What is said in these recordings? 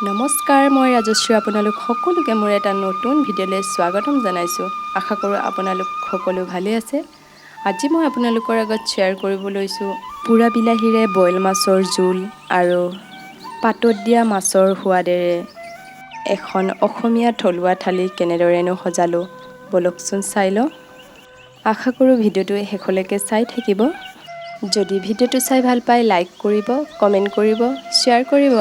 নমস্কাৰ, মই ৰাজশ্ৰী আপোনালোক সকলোকে মোৰ এটা নতুন ভিডিঅ'লৈ স্বাগতম জনাইছোঁ। আশা কৰোঁ আপোনালোক সকলো ভালে আছে। আজি মই আপোনালোকৰ আগত শ্বেয়াৰ কৰিব লৈছোঁ পোৰা বিলাহীৰে বইল মাছৰ জোল আৰু পাতত দিয়া মাছৰ সোৱাদেৰে এখন অসমীয়া থলুৱা থালি কেনেদৰেনো সজালোঁ বলকচোন চাই লওঁ। আশা কৰোঁ ভিডিঅ'টো শেষলৈকে চাই থাকিব। যদি ভিডিঅ'টো চাই ভাল পায় লাইক কৰিব, কমেণ্ট কৰিব, শ্বেয়াৰ কৰিব।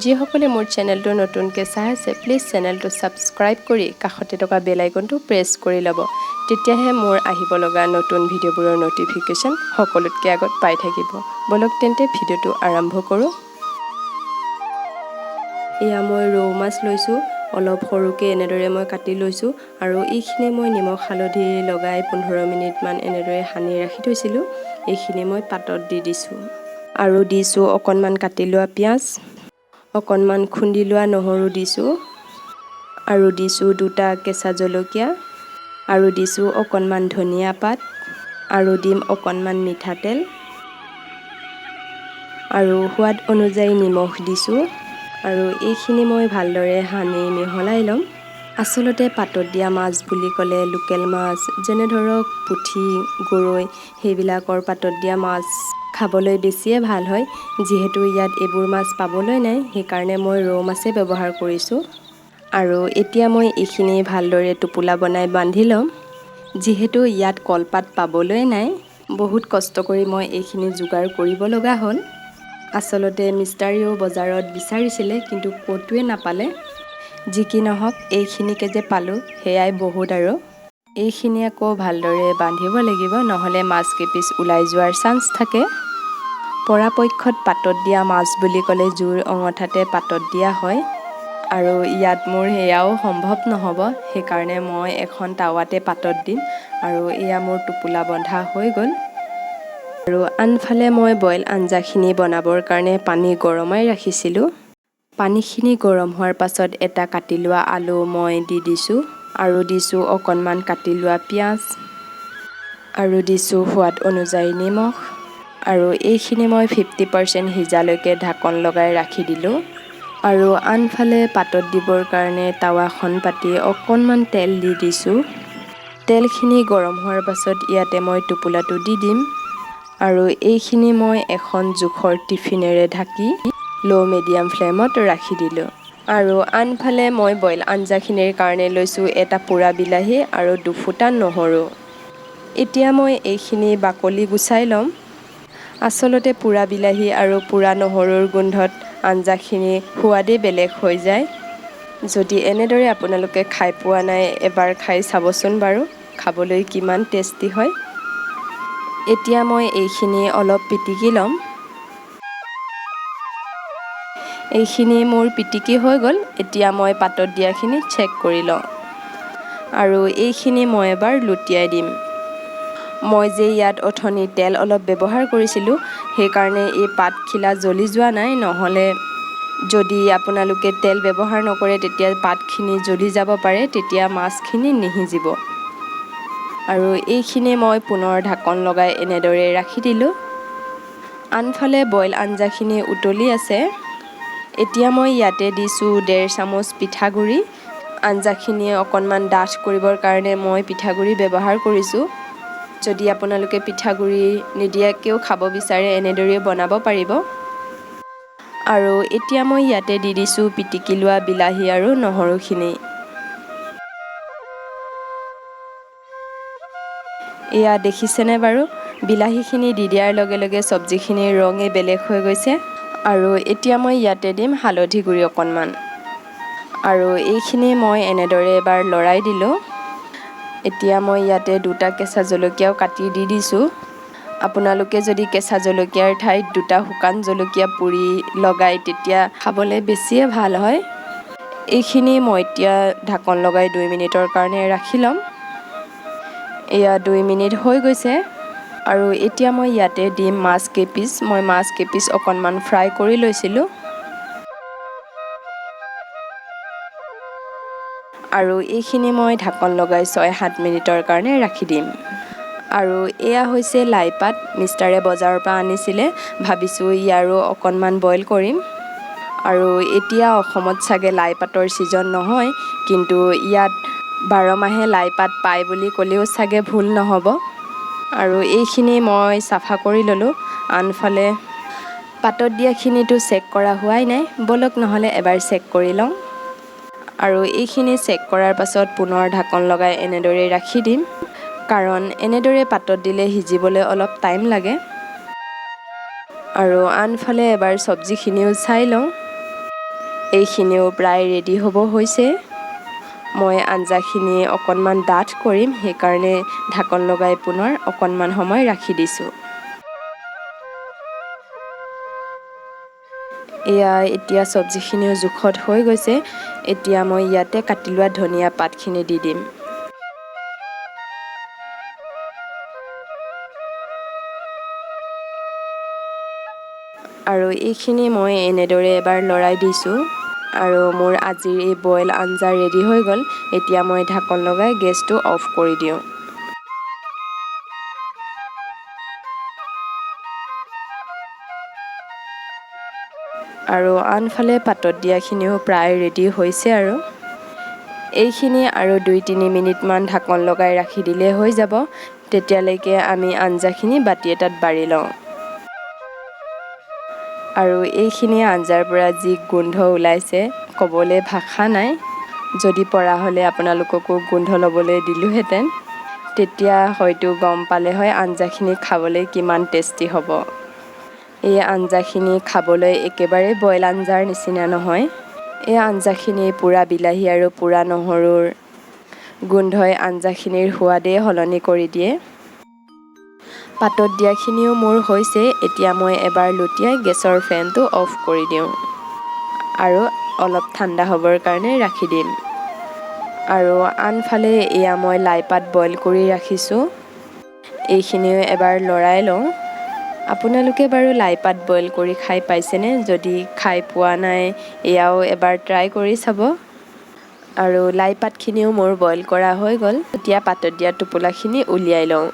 যিসকলে মোৰ চেনেলটো নতুনকৈ চাই আছে প্লিজ চেনেলটো ছাবস্ক্ৰাইব কৰি কাষতে থকা বেল আইকনটো প্ৰেছ কৰি ল'ব। তেতিয়াহে মোৰ আহিব লগা নতুন ভিডিঅ'বোৰৰ ন'টিফিকেশ্যন সকলোতকৈ আগত পাই থাকিব। বলক তেন্তে ভিডিঅ'টো আৰম্ভ কৰোঁ। এয়া মই ৰৌ মাছ লৈছোঁ, অলপ সৰুকৈ এনেদৰে মই কাটি লৈছোঁ আৰু এইখিনি মই নিমখ হালধি লগাই 15 মিনিটমান এনেদৰে সানি ৰাখি থৈছিলোঁ। এইখিনি মই পাতত দি দিছোঁ আৰু দিছোঁ অকণমান কাটি লোৱা পিঁয়াজ, অকণমান খুন্দি লোৱা নহৰু দিছোঁ আৰু দিছোঁ 2টা কেঁচা জলকীয়া আৰু দিছোঁ অকণমান ধনিয়া পাত আৰু দিম অকণমান মিঠাতেল আৰু সোৱাদ অনুযায়ী নিমখ দিছোঁ আৰু এইখিনি মই ভালদৰে সানি মিহলাই ল'ম। আচলতে পাতত দিয়া মাছ বুলি ক'লে লোকেল মাছ যেনে ধৰক পুঠি, গৰৈ সেইবিলাকৰ পাতত দিয়া মাছ খাবলৈ বেছিয়ে ভাল হয়। যিহেতু ইয়াত এইবোৰ মাছ পাবলৈ নাই সেইকাৰণে মই ৰৌ মাছেই ব্যৱহাৰ কৰিছোঁ আৰু এতিয়া মই এইখিনি ভালদৰে টোপোলা বনাই বান্ধি ল'ম। যিহেতু ইয়াত কলপাত পাবলৈ নাই বহুত কষ্ট কৰি মই এইখিনি যোগাৰ কৰিব লগা হ'ল। আচলতে মিষ্টাৰেও বজাৰত বিচাৰিছিলে কিন্তু ক'তোৱে নাপালে। যি কি নহওক এইখিনিকে যে পালোঁ সেয়াই বহুত আৰু এইখিনি আকৌ ভালদৰে বান্ধিব লাগিব, নহ'লে মাছ কেইপিচ ওলাই যোৱাৰ চান্স থাকে। পৰাপক্ষত পাতত দিয়া মাছ বুলি ক'লে জোৰ অঙঠাতে পাতত দিয়া হয় আৰু ইয়াত মোৰ সেয়াও সম্ভৱ নহ'ব। সেইকাৰণে মই এখন টাৱাতে পাতত দিম আৰু এয়া মোৰ টোপোলা বন্ধা হৈ গ'ল। আৰু আনফালে মই বইল আঞ্জাখিনি বনাবৰ কাৰণে পানী গৰমাই ৰাখিছিলোঁ। পানীখিনি গৰম হোৱাৰ পাছত এটা কাটি লোৱা আলু মই দি দিছোঁ আৰু দিছোঁ অকণমান কাটি লোৱা পিঁয়াজ আৰু দিছোঁ সোৱাদ অনুযায়ী নিমখ আৰু এইখিনি মই 50% সিজালৈকে ঢাকন লগাই ৰাখি দিলোঁ। আৰু আনফালে পাতত দিবৰ কাৰণে টাৱাখন পাতি অকণমান তেল দি দিছোঁ। তেলখিনি গৰম হোৱাৰ পাছত ইয়াতে মই টোপোলাটো দি দিম আৰু এইখিনি মই এখন জোখৰ টিফিনেৰে ঢাকি ল' মিডিয়াম ফ্লেমত ৰাখি দিলোঁ। আৰু আনফালে মই বইল আঞ্জাখিনিৰ কাৰণে লৈছোঁ এটা পোৰা বিলাহী আৰু 2 ফুটা নহৰু। এতিয়া মই এইখিনি বাকলি গুচাই ল'ম। আচলতে পোৰা বিলাহী আৰু পোৰা নহৰুৰ গোন্ধত আঞ্জাখিনি সোৱাদেই বেলেগ হৈ যায়। যদি এনেদৰে আপোনালোকে খাই পোৱা নাই এবাৰ খাই চাবচোন বাৰু, খাবলৈ কিমান টেষ্টি হয়। এতিয়া মই এইখিনি অলপ পিটিকি ল'ম। এইখিনি মোৰ পিটিকি হৈ গ'ল। এতিয়া মই পাতত দিয়াখিনি চেক কৰি লওঁ আৰু এইখিনি মই এবাৰ লুটিয়াই দিম। মই যে ইয়াত অথনি তেল অলপ ব্যৱহাৰ কৰিছিলোঁ সেইকাৰণে এই পাতখিলা জ্বলি যোৱা নাই, নহ'লে যদি আপোনালোকে তেল ব্যৱহাৰ নকৰে তেতিয়া পাতখিনি জ্বলি যাব পাৰে, তেতিয়া মাছখিনি নিসিজিব। আৰু এইখিনি মই পুনৰ ঢাকন লগাই এনেদৰে ৰাখি দিলোঁ। আনফালে বইল আঞ্জাখিনি উতলি আছে। এতিয়া মই ইয়াতে দিছোঁ 1.5 চামুচ পিঠাগুড়ি। আঞ্জাখিনি অকণমান ডাঠ কৰিবৰ কাৰণে মই পিঠাগুড়ি ব্যৱহাৰ কৰিছোঁ। যদি আপোনালোকে পিঠাগুড়ি নিদিয়াকৈও খাব বিচাৰে এনেদৰেও বনাব পাৰিব। আৰু এতিয়া মই ইয়াতে দি দিছোঁ পিটিকি লোৱা বিলাহী আৰু নহৰুখিনি। এয়া দেখিছেনে বাৰু, বিলাহীখিনি দি দিয়াৰ লগে লগে চব্জিখিনিৰ ৰঙেই বেলেগ হৈ গৈছে। আৰু এতিয়া মই ইয়াতে দিম হালধি গুড়ি অকণমান আৰু এইখিনি মই এনেদৰে এবাৰ লৰাই দিলোঁ। এতিয়া মই ইয়াতে 2টা কেঁচা জলকীয়াও কাটি দি দিছোঁ। আপোনালোকে যদি কেঁচা জলকীয়াৰ ঠাইত 2টা শুকান জলকীয়া পুৰি লগায় তেতিয়া খাবলৈ বেছিয়ে ভাল হয়। এইখিনি মই এতিয়া ঢাকন লগাই 2 মিনিটৰ কাৰণে ৰাখি ল'ম। এয়া 2 মিনিট হৈ গৈছে আৰু এতিয়া মই ইয়াতে দিম মাছ কেইপিচ। মই মাছ কেইপিচ অকণমান ফ্ৰাই কৰি লৈছিলোঁ আৰু এইখিনি মই ঢাকন লগাই 6-7 মিনিটৰ কাৰণে ৰাখি দিম। আৰু এয়া হৈছে লাই পাত, মিষ্টাৰে বজাৰৰ পৰা আনিছিলে। ভাবিছোঁ ইয়াৰো অকণমান বইল কৰিম আৰু এতিয়া অসমত চাগে লাই পাতৰ ছিজন নহয়, কিন্তু ইয়াত 12 মাহে লাই পাত পায় বুলি ক'লেও চাগে ভুল নহ'ব। আৰু এইখিনি মই চাফা কৰি ল'লোঁ। আনফালে পাতত দিয়াখিনিতো চেক কৰা হোৱাই নাই, বলক নহ'লে এবাৰ চেক কৰি লওঁ। আৰু এইখিনি চেক কৰাৰ পাছত পুনৰ ঢাকন লগাই এনেদৰে ৰাখি দিম, কাৰণ এনেদৰে পাতত দিলে সিজিবলৈ অলপ টাইম লাগে। আৰু আনফালে এবাৰ চব্জিখিনিও চাই লওঁ। এইখিনিও প্ৰায় ৰেডি হ'ব হৈছে। মই আঞ্জাখিনি অকণমান ডাঠ কৰিম, সেইকাৰণে ঢাকন লগাই পুনৰ অকণমান সময় ৰাখি দিছোঁ। এতিয়া চব্জিখিনিও জোখত হৈ গৈছে। এতিয়া মই ইয়াতে কাটি লোৱা ধনিয়া পাতখিনি দি দিম। আৰু এইখিনি মই এনেদৰে এবাৰ লৰাই দিছোঁ। আৰু মোৰ আজিৰ এই বইল আঞ্জা ৰেডি হৈ গ'ল। এতিয়া মই ঢাকন লগাই গেছটো অফ কৰি দিওঁ। আৰু আনফালে পাতত দিয়াখিনিও প্ৰায় ৰেডি হৈছে আৰু। এইখিনি আৰু 2-3 মিনিটমান ঢাকন লগাই ৰাখি দিলে হৈ যাব। তেতিয়ালৈকে আমি আঞ্জাখিনি বাতি এটাত বাঢ়ি লওঁ। আৰু এইখিনি আঞ্জাৰ পৰা যি গোন্ধ ওলাইছে, ক'বলৈ ভাষা নাই। যদি পৰা হ'লে আপোনালোককো গোন্ধ ল'বলৈ দিলোঁহেঁতেন। তেতিয়া হয়তো গম পালে হয় আঞ্জাখিনি খাবলৈ কিমান টেষ্টি হ'ব। এই আঞ্জাখিনি খাবলৈ একেবাৰে বইল আঞ্জাৰ নিচিনা নহয়। এই আঞ্জাখিনি পোৰা বিলাহী আৰু পোৰা নহৰুৰ গোন্ধই আঞ্জাখিনিৰ সোৱাদেই সলনি কৰি দিয়ে। পাতত দিয়াখিনিও মোৰ হৈছে। এতিয়া মই এবাৰ লুটিয়াই গেছৰ ফ্লেমটো অফ কৰি দিওঁ। আৰু অলপ ঠাণ্ডা হ'বৰ কাৰণে ৰাখি দিম। আৰু আনফালে এয়া মই লাই পাত বইল কৰি ৰাখিছোঁ। এইখিনিও এবাৰ লৰাই লওঁ। আপোনালোকে বাৰু লাই পাত বইল কৰি খাই পাইছেনে? যদি খাই পোৱা নাই, এয়াও এবাৰ ট্ৰাই কৰি চাব। আৰু লাই পাতখিনিও মোৰ বইল কৰা হৈ গ'ল। এতিয়া পাতত দিয়া টোপোলাখিনি উলিয়াই লওঁ।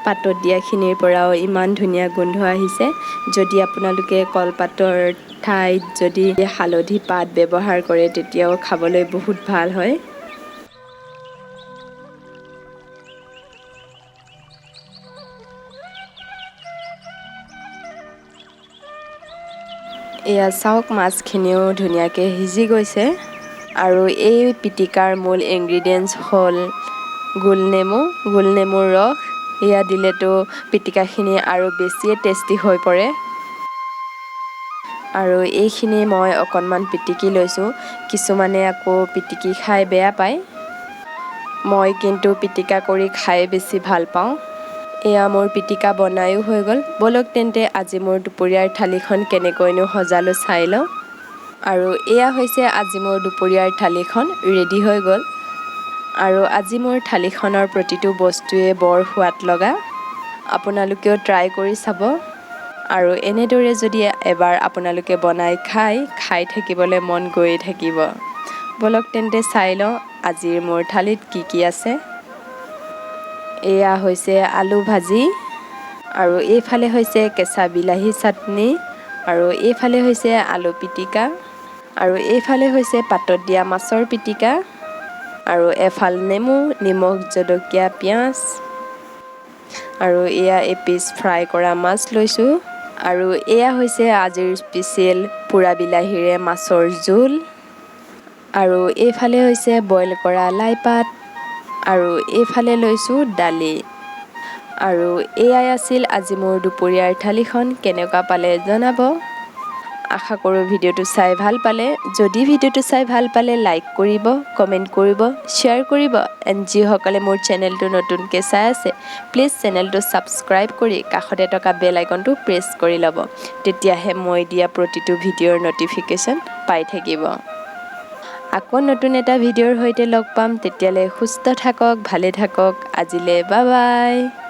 পাতত দিয়াখিনিৰ পৰাও ইমান ধুনীয়া গোন্ধ আহিছে। যদি আপোনালোকে কলপাতৰ ঠাইত যদি হালধি পাত ব্যৱহাৰ কৰে, তেতিয়াও খাবলৈ বহুত ভাল হয়। এয়া চাওক, মাছখিনিও ধুনীয়াকৈ সিজি গৈছে। আৰু এই পিটিকাৰ মূল ইনগ্ৰিডিয়েণ্টছ হ'ল গোলনেমুৰ ৰস। এয়া দিলেতো পিটিকাখিনি আৰু বেছিয়ে টেষ্টি হৈ পৰে। আৰু এইখিনি মই অকণমান পিটিকি লৈছোঁ। কিছুমানে আকৌ পিটিকি খাই বেয়া পায়। মই কিন্তু পিটিকা কৰি খাই বেছি ভাল পাওঁ। এয়া মোৰ পিটিকা বনায়ো হৈ গ'ল। ব'লক তেন্তে আজি মোৰ দুপৰীয়াৰ থালিখন কেনেকৈনো সজালোঁ চাই লওঁ। আৰু এয়া হৈছে আজি মোৰ দুপৰীয়াৰ থালিখন ৰেডি হৈ গ'ল। আৰু আজি মোৰ থালিখনৰ প্ৰতিটো বস্তুৱে বৰ সোৱাদ লগা। আপোনালোকেও ট্ৰাই কৰি চাব। আৰু এনেদৰে যদি এবাৰ আপোনালোকে বনাই খাই থাকিবলৈ মন গৈয়ে থাকিব। ব'লক তেন্তে চাই লওঁ আজিৰ মোৰ থালিত কি কি আছে। এয়া হৈছে আলু ভাজি, আৰু এইফালে হৈছে কেঁচা বিলাহী চাটনি, আৰু এইফালে হৈছে আলু পিটিকা, আৰু এইফালে হৈছে পাতত দিয়া মাছৰ পিটিকা, আৰু এফাল নেমু, নিমখ, জলকীয়া, পিঁয়াজ, আৰু এয়া এপিচ ফ্ৰাই কৰা মাছ লৈছোঁ। আৰু এয়া হৈছে আজিৰ স্পেচিয়েল পোৰা বিলাহীৰে মাছৰ জোল। আৰু এইফালে হৈছে বইল কৰা লাই পাত, আৰু এইফালে লৈছোঁ দালি। আৰু এয়াই আছিল আজি মোৰ দুপৰীয়াৰ থালিখন। কেনেকুৱা পালে জনাব। আশা কৰোঁ ভিডিঅ'টো চাই ভাল পালে। যদি ভিডিঅ'টো চাই ভাল পালে লাইক কৰিব, কমেণ্ট কৰিব, শ্বেয়াৰ কৰিব। এণ্ড যিসকলে মোৰ চেনেলটো নতুনকৈ চাই আছে, প্লিজ চেনেলটো ছাবস্ক্ৰাইব কৰি কাষতে থকা বেল আইকনটো প্ৰেছ কৰি ল'ব। তেতিয়াহে মই দিয়া প্ৰতিটো ভিডিঅ'ৰ ন'টিফিকেশ্যন পাই থাকিব। আকৌ নতুন এটা ভিডিঅ'ৰ সৈতে লগ পাম, তেতিয়ালৈ সুস্থ থাকক, ভালে থাকক। আজিলৈ বাই বাই।